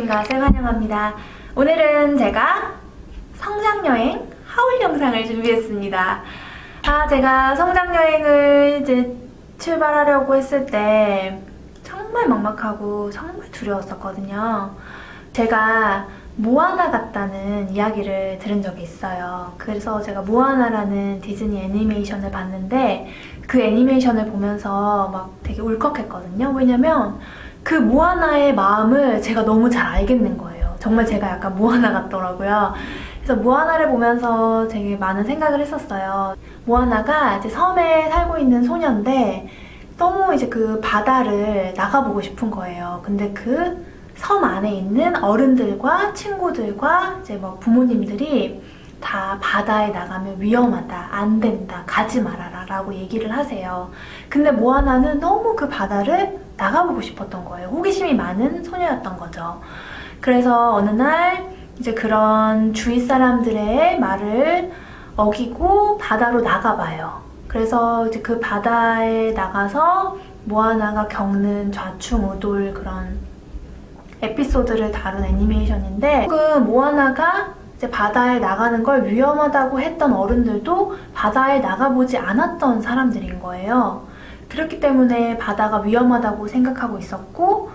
것을 환영합니다. 오늘은 제가 성장여행 하울 영상을 준비했습니다. 제가 성장여행을 이제 출발하려고 했을 때 정말 막막하고 정말 두려웠었거든요. 제가 모아나 같다는 이야기를 들은 적이 있어요. 그래서 제가 모아나라는 디즈니 애니메이션을 봤는데 그 애니메이션을 보면서 막 되게 울컥했거든요. 왜냐면 그 모아나의 마음을 제가 너무 잘 알겠는 거예요. 정말 제가 약간 모아나 같더라고요. 그래서 모아나를 보면서 되게 많은 생각을 했었어요. 모아나가 이제 섬에 살고 있는 소녀인데 너무 이제 그 바다를 나가보고 싶은 거예요. 근데 그 섬 안에 있는 어른들과 친구들과 이제 뭐 부모님들이 다 바다에 나가면 위험하다, 안 된다, 가지 말아라 라고 얘기를 하세요. 근데 모아나는 너무 그 바다를 나가보고 싶었던 거예요. 호기심이 많은 소녀였던 거죠. 그래서 어느 날 이제 그런 주위 사람들의 말을 어기고 바다로 나가봐요. 그래서 이제 그 바다에 나가서 모아나가 겪는 좌충우돌 그런 에피소드를 다룬 애니메이션인데, 모아나가 이제 바다에 나가는 걸 위험하다고 했던 어른들도 바다에 나가보지 않았던 사람들인 거예요. 그렇기 때문에 바다가 위험하다고 생각하고 있었고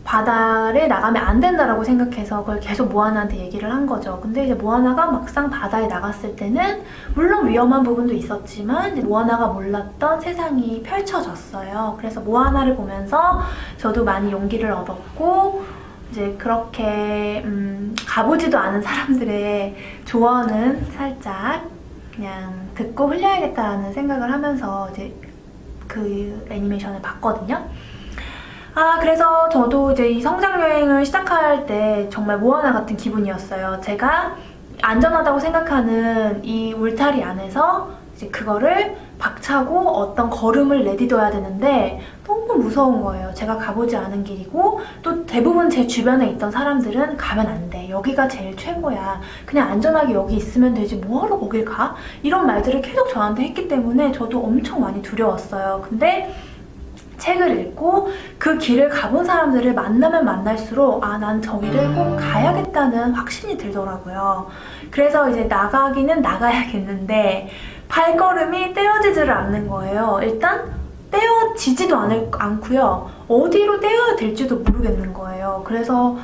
바다에 나가면 안 된다라고 생각해서 그걸 계속 모아나한테 얘기를 한 거죠. 근데 이제 모아나가 막상 바다에 나갔을 때는 물론 위험한 부분도 있었지만 이제 모아나가 몰랐던 세상이 펼쳐졌어요. 그래서 모아나를 보면서 저도 많이 용기를 얻었고 이제 그렇게 가보지도 않은 사람들의 조언은 살짝 그냥 듣고 흘려야겠다라는 생각을 하면서 이제 그 애니메이션을 봤거든요. 그래서 저도 이제 이 성장여행을 시작할 때 정말 모아나 같은 기분이었어요. 제가 안전하다고 생각하는 이 울타리 안에서 이제 그거를 박차고 어떤 걸음을 내딛어야 되는데 너무 무서운 거예요. 제가 가보지 않은 길이고 또 대부분 제 주변에 있던 사람들은 가면 안 돼. 여기가 제일 최고야. 그냥 안전하게 여기 있으면 되지. 뭐하러 거길 가? 이런 말들을 계속 저한테 했기 때문에 저도 엄청 많이 두려웠어요. 근데 책을 읽고 그 길을 가본 사람들을 만나면 만날수록 난 저기를 꼭 가야겠다는 확신이 들더라고요. 그래서 이제 나가기는 나가야겠는데 발걸음이 떼어지지를 않는 거예요. 일단 떼어지지도 않고요. 어디로 떼어야 될지도 모르겠는 거예요. 그래서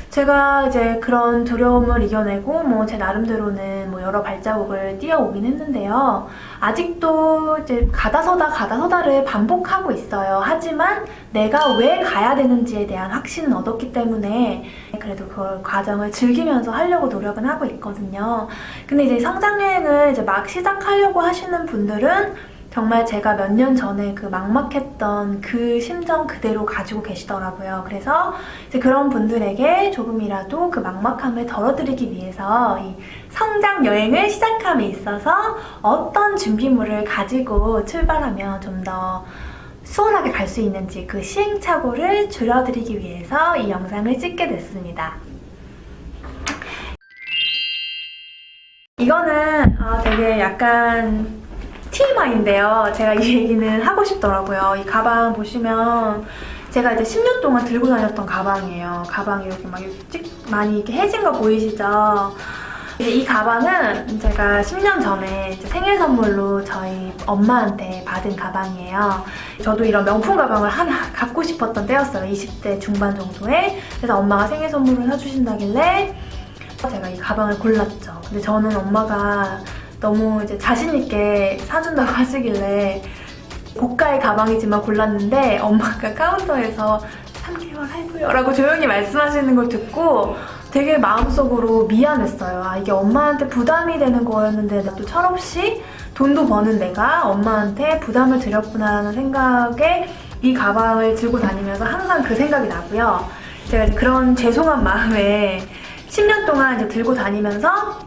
제가 이제 그런 두려움을 이겨내고 뭐 제 나름대로는 뭐 여러 발자국을 뛰어오긴 했는데요. 아직도 이제 가다서다를 반복하고 있어요. 하지만 내가 왜 가야 되는지에 대한 확신은 얻었기 때문에 그래도 그 과정을 즐기면서 하려고 노력은 하고 있거든요. 근데 이제 성장여행을 이제 막 시작하려고 하시는 분들은 정말 제가 몇 년 전에 그 막막했던 그 심정 그대로 가지고 계시더라고요. 그래서 이제 그런 분들에게 조금이라도 그 막막함을 덜어드리기 위해서 이 성장 여행을 시작함에 있어서 어떤 준비물을 가지고 출발하면 좀 더 수월하게 갈 수 있는지 그 시행착오를 줄여드리기 위해서 이 영상을 찍게 됐습니다. 이거는 되게 약간 TMI인데요. 제가 이 얘기는 하고 싶더라고요. 이 가방 보시면 제가 이제 10년 동안 들고 다녔던 가방이에요. 가방이 이렇게 막 많이 이렇게 해진 거 보이시죠? 이제 이 가방은 제가 10년 전에 이제 생일 선물로 저희 엄마한테 받은 가방이에요. 저도 이런 명품 가방을 하나 갖고 싶었던 때였어요. 20대 중반 정도에. 그래서 엄마가 생일 선물을 사주신다길래 제가 이 가방을 골랐죠. 근데 저는 엄마가 너무 이제 자신있게 사준다고 하시길래 고가의 가방이지만 골랐는데 엄마가 카운터에서 3개월 할부요 라고 조용히 말씀하시는 걸 듣고 되게 마음속으로 미안했어요. 이게 엄마한테 부담이 되는 거였는데 나 또 철없이 돈도 버는 내가 엄마한테 부담을 드렸구나라는 생각에 이 가방을 들고 다니면서 항상 그 생각이 나고요. 제가 이제 그런 죄송한 마음에 10년 동안 이제 들고 다니면서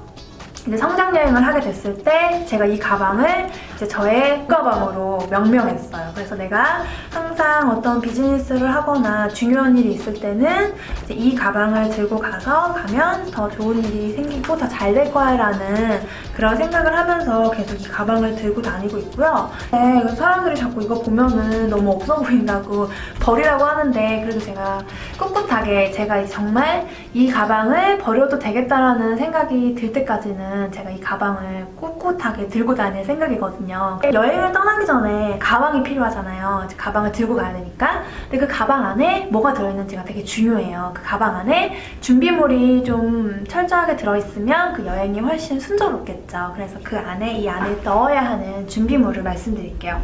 이제 성장 여행을 하게 됐을 때 제가 이 가방을 이제 저의 가방으로 명명했어요. 그래서 내가 항상 어떤 비즈니스를 하거나 중요한 일이 있을 때는 이제 이 가방을 들고 가면 더 좋은 일이 생기고 더 잘 될 거야 라는 그런 생각을 하면서 계속 이 가방을 들고 다니고 있고요. 네, 그래서 사람들이 자꾸 이거 보면은 너무 없어 보인다고 버리라고 하는데, 그래도 제가 꿋꿋하게 제가 정말 이 가방을 버려도 되겠다라는 생각이 들 때까지는 제가 이 가방을 꿋꿋하게 들고 다닐 생각이거든요. 여행을 떠나기 전에 가방이 필요하잖아요. 가방을 들고 가야 되니까. 근데 그 가방 안에 뭐가 들어있는지가 되게 중요해요. 그 가방 안에 준비물이 좀 철저하게 들어있으면 그 여행이 훨씬 순조롭겠죠. 그래서 그 안에 이 안에 넣어야 하는 준비물을 말씀드릴게요.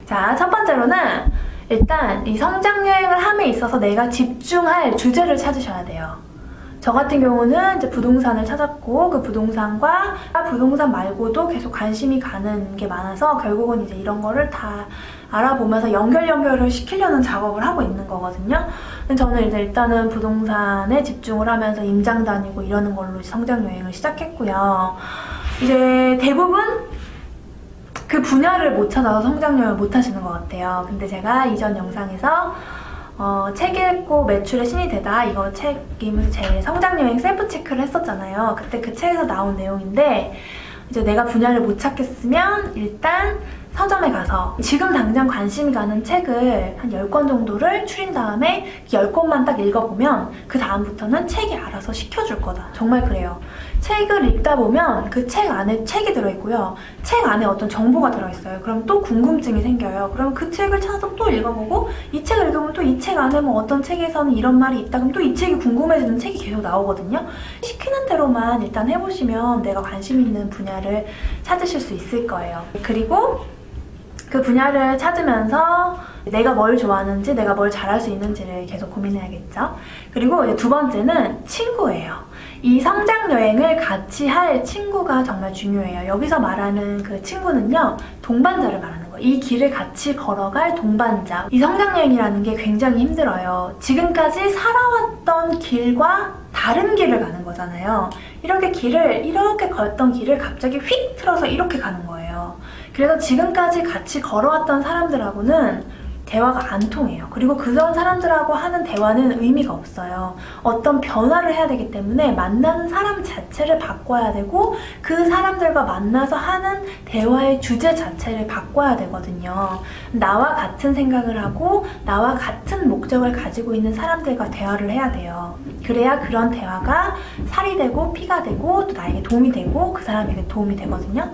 자, 첫 번째로는 일단 이 성장 여행을 함에 있어서 내가 집중할 주제를 찾으셔야 돼요. 저 같은 경우는 이제 부동산을 찾았고, 그 부동산과 부동산 말고도 계속 관심이 가는 게 많아서 결국은 이제 이런 거를 다 알아보면서 연결을 시키려는 작업을 하고 있는 거거든요. 근데 저는 이제 일단은 부동산에 집중을 하면서 임장 다니고 이러는 걸로 성장 여행을 시작했고요. 이제 대부분 그 분야를 못 찾아서 성장 여행을 못 하시는 것 같아요. 근데 제가 이전 영상에서 책 읽고 매출의 신이 되다, 이거 책이면서 제 성장여행 셀프 체크를 했었잖아요. 그때 그 책에서 나온 내용인데, 이제 내가 분야를 못 찾겠으면 일단 서점에 가서 지금 당장 관심이 가는 책을 한 10권 정도를 추린 다음에 10권만 딱 읽어보면 그 다음부터는 책이 알아서 시켜줄 거다. 정말 그래요. 책을 읽다 보면 그 책 안에 책이 들어있고요. 책 안에 어떤 정보가 들어있어요. 그럼 또 궁금증이 생겨요. 그럼 그 책을 찾아서 또 읽어보고, 이 책을 읽으면 또 이 책 안에 뭐 어떤 책에서는 이런 말이 있다. 그럼 또 이 책이 궁금해지는 책이 계속 나오거든요. 시키는 대로만 일단 해보시면 내가 관심 있는 분야를 찾으실 수 있을 거예요. 그리고 그 분야를 찾으면서 내가 뭘 좋아하는지, 내가 뭘 잘할 수 있는지를 계속 고민해야겠죠. 그리고 이제 두 번째는 친구예요. 이 성장 여행을 같이 할 친구가 정말 중요해요. 여기서 말하는 그 친구는요, 동반자를 말하는 거예요. 이 길을 같이 걸어갈 동반자. 이 성장 여행이라는 게 굉장히 힘들어요. 지금까지 살아왔던 길과 다른 길을 가는 거잖아요. 이렇게 걷던 길을 갑자기 휙 틀어서 이렇게 가는 거예요. 그래서 지금까지 같이 걸어왔던 사람들하고는 대화가 안 통해요. 그리고 그런 사람들하고 하는 대화는 의미가 없어요. 어떤 변화를 해야 되기 때문에 만나는 사람 자체를 바꿔야 되고, 그 사람들과 만나서 하는 대화의 주제 자체를 바꿔야 되거든요. 나와 같은 생각을 하고 나와 같은 목적을 가지고 있는 사람들과 대화를 해야 돼요. 그래야 그런 대화가 살이 되고 피가 되고 또 나에게 도움이 되고 그 사람에게 도움이 되거든요.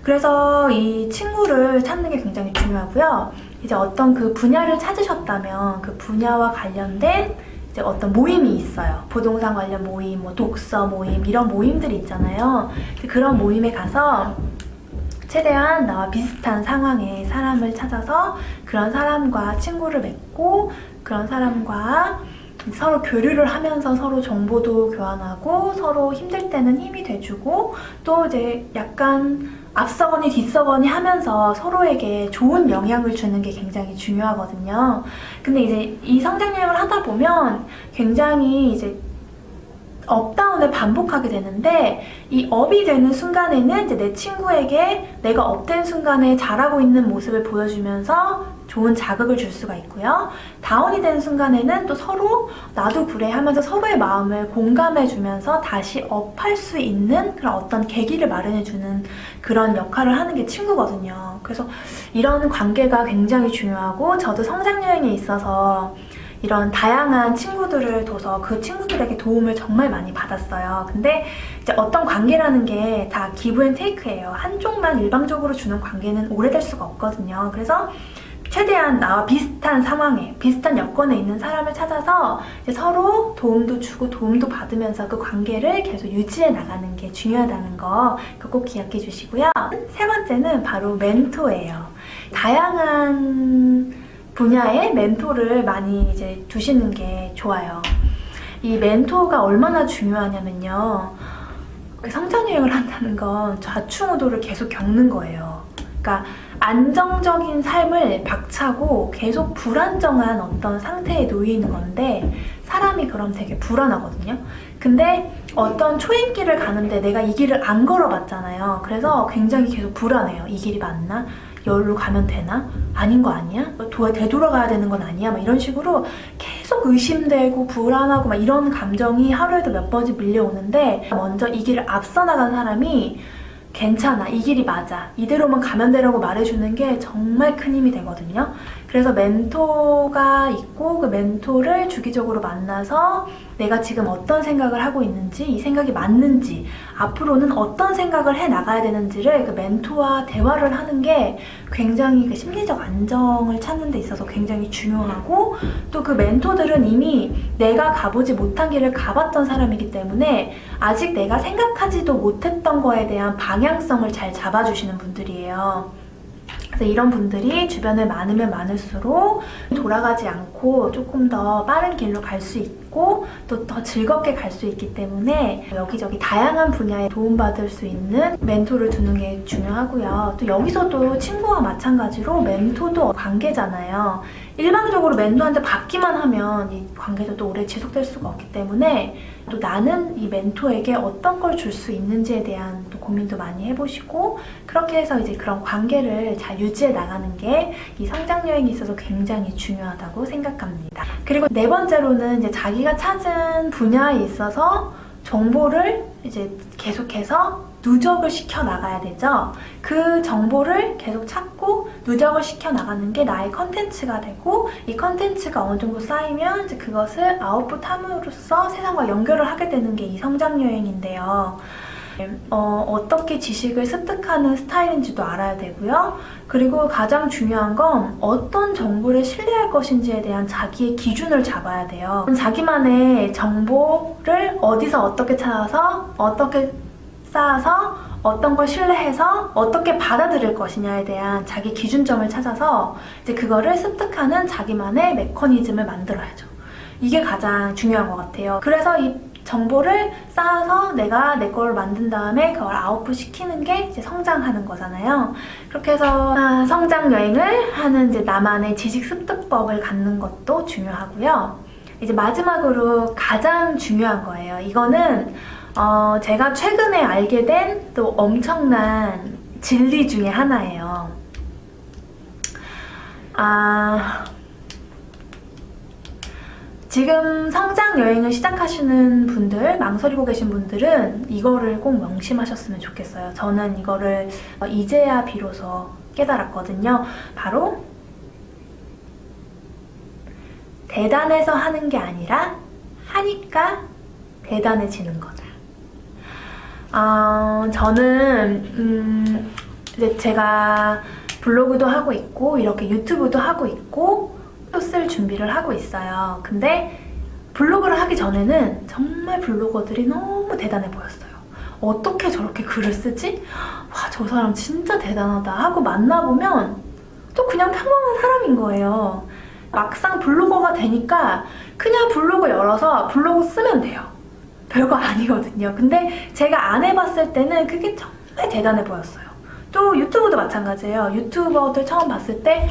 그래서 이 친구를 찾는 게 굉장히 중요하고요. 이제 어떤 그 분야를 찾으셨다면 그 분야와 관련된 이제 어떤 모임이 있어요. 부동산 관련 모임, 뭐 독서 모임, 이런 모임들이 있잖아요. 그런 모임에 가서 최대한 나와 비슷한 상황의 사람을 찾아서 그런 사람과 친구를 맺고, 그런 사람과 서로 교류를 하면서 서로 정보도 교환하고 서로 힘들 때는 힘이 돼주고, 또 이제 약간 앞서거니 뒤서거니 하면서 서로에게 좋은 영향을 주는 게 굉장히 중요하거든요. 근데 이제 이 성장 여행을 하다 보면 굉장히 이제 업다운을 반복하게 되는데, 이 업이 되는 순간에는 이제 내 친구에게 내가 업된 순간에 잘하고 있는 모습을 보여주면서 좋은 자극을 줄 수가 있고요. 다운이 되는 순간에는 또 서로 나도 그래 하면서 서로의 마음을 공감해주면서 다시 업할 수 있는 그런 어떤 계기를 마련해주는 그런 역할을 하는 게 친구거든요. 그래서 이런 관계가 굉장히 중요하고, 저도 성장 여행에 있어서 이런 다양한 친구들을 둬서 그 친구들에게 도움을 정말 많이 받았어요. 근데 이제 어떤 관계라는 게 다 기브 앤 테이크예요. 한쪽만 일방적으로 주는 관계는 오래될 수가 없거든요. 그래서 최대한 나와 비슷한 상황에, 비슷한 여건에 있는 사람을 찾아서 이제 서로 도움도 주고 도움도 받으면서 그 관계를 계속 유지해 나가는 게 중요하다는 거 꼭 기억해 주시고요. 세 번째는 바로 멘토예요. 다양한 분야의 멘토를 많이 이제 두시는 게 좋아요. 이 멘토가 얼마나 중요하냐면요, 성장 여행을 한다는 건 좌충우돌을 계속 겪는 거예요. 그러니까 안정적인 삶을 박차고 계속 불안정한 어떤 상태에 놓이는 건데 사람이 그럼 되게 불안하거든요. 근데 어떤 초행길을 가는데 내가 이 길을 안 걸어봤잖아요. 그래서 굉장히 계속 불안해요. 이 길이 맞나? 여기로 가면 되나? 아닌 거 아니야? 되돌아가야 되는 건 아니야? 막 이런 식으로 계속 의심되고 불안하고 막 이런 감정이 하루에도 몇 번씩 밀려오는데 먼저 이 길을 앞서 나간 사람이 괜찮아, 이 길이 맞아, 이대로만 가면 되라고 말해주는 게 정말 큰 힘이 되거든요. 그래서 멘토가 있고 그 멘토를 주기적으로 만나서 내가 지금 어떤 생각을 하고 있는지, 이 생각이 맞는지, 앞으로는 어떤 생각을 해 나가야 되는지를 그 멘토와 대화를 하는 게 굉장히 그 심리적 안정을 찾는 데 있어서 굉장히 중요하고, 또 그 멘토들은 이미 내가 가보지 못한 길을 가봤던 사람이기 때문에 아직 내가 생각하지도 못했던 거에 대한 방향성을 잘 잡아주시는 분들이에요. 그래서 이런 분들이 주변에 많으면 많을수록 돌아가지 않고 조금 더 빠른 길로 갈 수 있고 또 더 즐겁게 갈 수 있기 때문에 여기저기 다양한 분야에 도움받을 수 있는 멘토를 두는 게 중요하고요. 또 여기서도 친구와 마찬가지로 멘토도 관계잖아요. 일방적으로 멘토한테 받기만 하면 이 관계도 또 오래 지속될 수가 없기 때문에 또 나는 이 멘토에게 어떤 걸 줄 수 있는지에 대한 또 고민도 많이 해보시고, 그렇게 해서 이제 그런 관계를 잘 유지해 나가는 게 이 성장 여행에 있어서 굉장히 중요하다고 생각합니다. 그리고 네 번째로는 이제 자기가 찾은 분야에 있어서 정보를 이제 계속해서 누적을 시켜 나가야 되죠. 그 정보를 계속 찾고 누적을 시켜 나가는 게 나의 컨텐츠가 되고, 이 컨텐츠가 어느 정도 쌓이면 이제 그것을 아웃풋함으로써 세상과 연결을 하게 되는 게 이 성장 여행인데요. 어떻게 지식을 습득하는 스타일인지도 알아야 되고요. 그리고 가장 중요한 건 어떤 정보를 신뢰할 것인지에 대한 자기의 기준을 잡아야 돼요. 자기만의 정보를 어디서 어떻게 찾아서 어떻게 쌓아서 어떤 걸 신뢰해서 어떻게 받아들일 것이냐에 대한 자기 기준점을 찾아서 이제 그거를 습득하는 자기만의 메커니즘을 만들어야죠. 이게 가장 중요한 것 같아요. 그래서 이 정보를 쌓아서 내가 내 걸 만든 다음에 그걸 아웃풋 시키는 게 이제 성장하는 거잖아요. 그렇게 해서 성장 여행을 하는 이제 나만의 지식 습득법을 갖는 것도 중요하고요. 이제 마지막으로 가장 중요한 거예요. 이거는 제가 최근에 알게 된 또 엄청난 진리 중에 하나예요. 지금 성장 여행을 시작하시는 분들, 망설이고 계신 분들은 이거를 꼭 명심하셨으면 좋겠어요. 저는 이거를 이제야 비로소 깨달았거든요. 바로 대단해서 하는 게 아니라 하니까 대단해지는 거다. 저는 이제 제가 블로그도 하고 있고 이렇게 유튜브도 하고 있고 또 쓸 준비를 하고 있어요. 근데 블로그를 하기 전에는 정말 블로거들이 너무 대단해 보였어요. 어떻게 저렇게 글을 쓰지? 와, 저 사람 진짜 대단하다 하고 만나보면 또 그냥 평범한 사람인 거예요. 막상 블로거가 되니까 그냥 블로그 열어서 블로그 쓰면 돼요. 별거 아니거든요. 근데 제가 안 해봤을 때는 그게 정말 대단해 보였어요. 또 유튜브도 마찬가지예요. 유튜버들 처음 봤을 때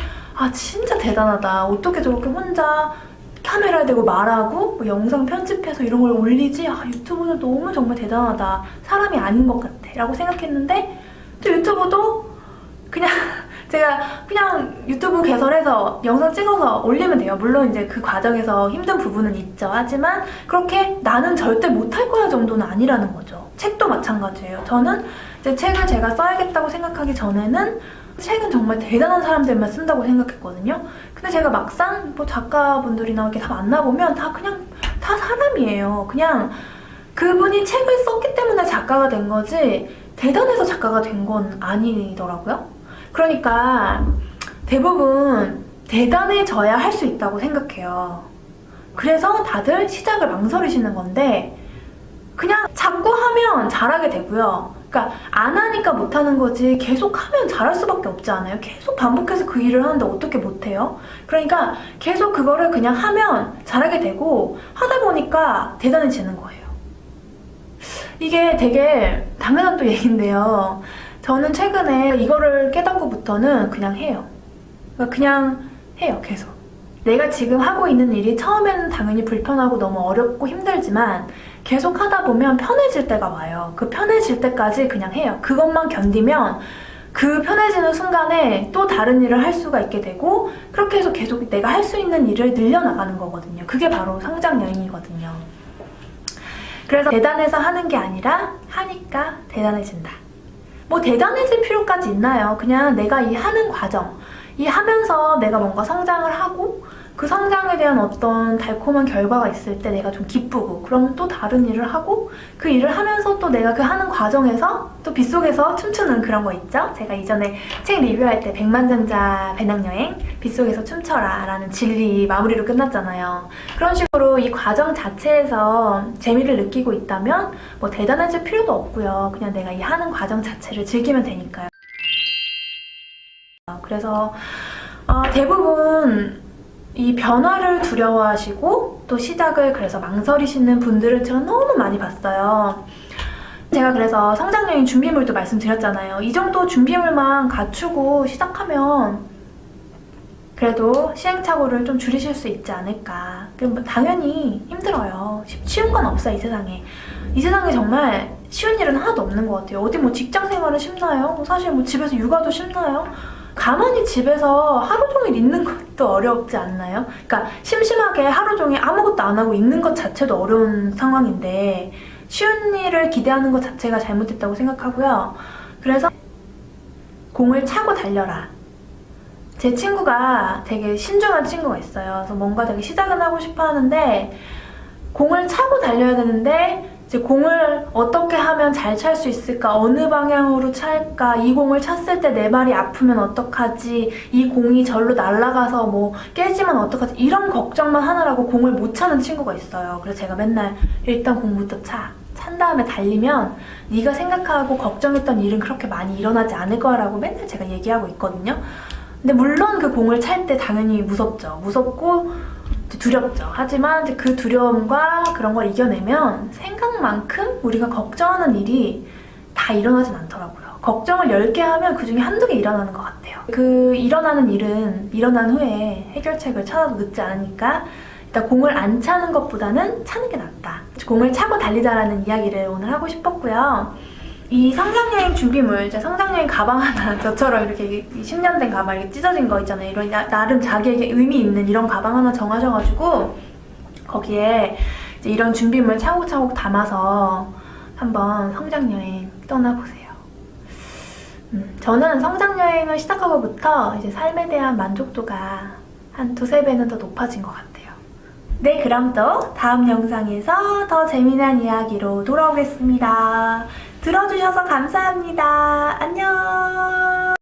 진짜 대단하다. 어떻게 저렇게 혼자 카메라 대고 말하고 뭐 영상 편집해서 이런 걸 올리지? 유튜브는 너무 정말 대단하다. 사람이 아닌 것 같아 라고 생각했는데, 또 유튜브도 그냥 제가 그냥 유튜브 개설해서 영상 찍어서 올리면 돼요. 물론 이제 그 과정에서 힘든 부분은 있죠. 하지만 그렇게 나는 절대 못할 거야 정도는 아니라는 거죠. 책도 마찬가지예요. 저는 이제 책을 제가 써야겠다고 생각하기 전에는 책은 정말 대단한 사람들만 쓴다고 생각했거든요. 근데 제가 막상 뭐 작가분들이나 이렇게 다 만나보면 다 그냥 다 사람이에요. 그냥 그분이 책을 썼기 때문에 작가가 된 거지 대단해서 작가가 된 건 아니더라고요. 그러니까 대부분 대단해져야 할 수 있다고 생각해요. 그래서 다들 시작을 망설이시는 건데, 그냥 자꾸 하면 잘하게 되고요. 그러니까 안 하니까 못하는 거지 계속 하면 잘할 수밖에 없지 않아요? 계속 반복해서 그 일을 하는데 어떻게 못해요? 그러니까 계속 그거를 그냥 하면 잘하게 되고, 하다 보니까 대단해지는 거예요. 이게 되게 당연한 또 얘기인데요. 저는 최근에 이거를 깨닫고부터는 그냥 해요. 그냥 해요, 계속. 내가 지금 하고 있는 일이 처음에는 당연히 불편하고 너무 어렵고 힘들지만 계속 하다 보면 편해질 때가 와요. 그 편해질 때까지 그냥 해요. 그것만 견디면 그 편해지는 순간에 또 다른 일을 할 수가 있게 되고 그렇게 해서 계속 내가 할 수 있는 일을 늘려나가는 거거든요. 그게 바로 성장 여행이거든요. 그래서 대단해서 하는 게 아니라 하니까 대단해진다. 뭐 대단해질 필요까지 있나요? 그냥 내가 이 하는 과정, 이 하면서 내가 뭔가 성장을 하고 그 성장에 대한 어떤 달콤한 결과가 있을 때 내가 좀 기쁘고 그러면 또 다른 일을 하고 그 일을 하면서 또 내가 그 하는 과정에서 또 빗속에서 춤추는 그런 거 있죠? 제가 이전에 책 리뷰할 때 백만장자 배낭여행 빗속에서 춤춰라 라는 진리 마무리로 끝났잖아요. 그런 식으로 이 과정 자체에서 재미를 느끼고 있다면 뭐 대단해질 필요도 없고요. 그냥 내가 이 하는 과정 자체를 즐기면 되니까요. 그래서 대부분 이 변화를 두려워하시고 또 시작을 그래서 망설이시는 분들을 제가 너무 많이 봤어요. 제가 그래서 성장여행 준비물도 말씀드렸잖아요. 이 정도 준비물만 갖추고 시작하면 그래도 시행착오를 좀 줄이실 수 있지 않을까. 당연히 힘들어요. 쉬운 건 없어요, 이 세상에. 이 세상에 정말 쉬운 일은 하나도 없는 것 같아요. 어디 뭐 직장 생활은 쉽나요? 사실 뭐 집에서 육아도 쉽나요? 가만히 집에서 하루 종일 있는 것도 어렵지 않나요? 그러니까 심심하게 하루 종일 아무것도 안 하고 있는 것 자체도 어려운 상황인데 쉬운 일을 기대하는 것 자체가 잘못됐다고 생각하고요. 그래서 공을 차고 달려라. 제 친구가 되게 신중한 친구가 있어요. 그래서 뭔가 되게 시작은 하고 싶어 하는데 공을 차고 달려야 되는데 이제 공을 어떻게 하면 잘 찰 수 있을까? 어느 방향으로 찰까? 이 공을 찼을 때 내 발이 아프면 어떡하지? 이 공이 절로 날아가서 뭐 깨지면 어떡하지? 이런 걱정만 하느라고 공을 못 차는 친구가 있어요. 그래서 제가 맨날 일단 공부터 차. 찬 다음에 달리면 네가 생각하고 걱정했던 일은 그렇게 많이 일어나지 않을 거라고 맨날 제가 얘기하고 있거든요. 근데 물론 그 공을 찰 때 당연히 무섭죠. 무섭고 두렵죠. 하지만 그 두려움과 그런 걸 이겨내면 생각만큼 우리가 걱정하는 일이 다 일어나진 않더라고요. 걱정을 10개 하면 그중에 한두 개 일어나는 것 같아요. 그 일어나는 일은 일어난 후에 해결책을 찾아도 늦지 않으니까 일단 공을 안 차는 것보다는 차는 게 낫다. 공을 차고 달리자라는 이야기를 오늘 하고 싶었고요. 이 성장여행 준비물, 제 성장여행 가방 하나, 저처럼 이렇게 10년 된 가방 이렇게 찢어진 거 있잖아요. 이런 나름 자기에게 의미 있는 이런 가방 하나 정하셔가지고 거기에 이제 이런 준비물 차곡차곡 담아서 한번 성장여행 떠나보세요. 저는 성장여행을 시작하고부터 이제 삶에 대한 만족도가 한 2~3배는 더 높아진 것 같아요. 네, 그럼 또 다음 영상에서 더 재미난 이야기로 돌아오겠습니다. 들어주셔서 감사합니다. 안녕.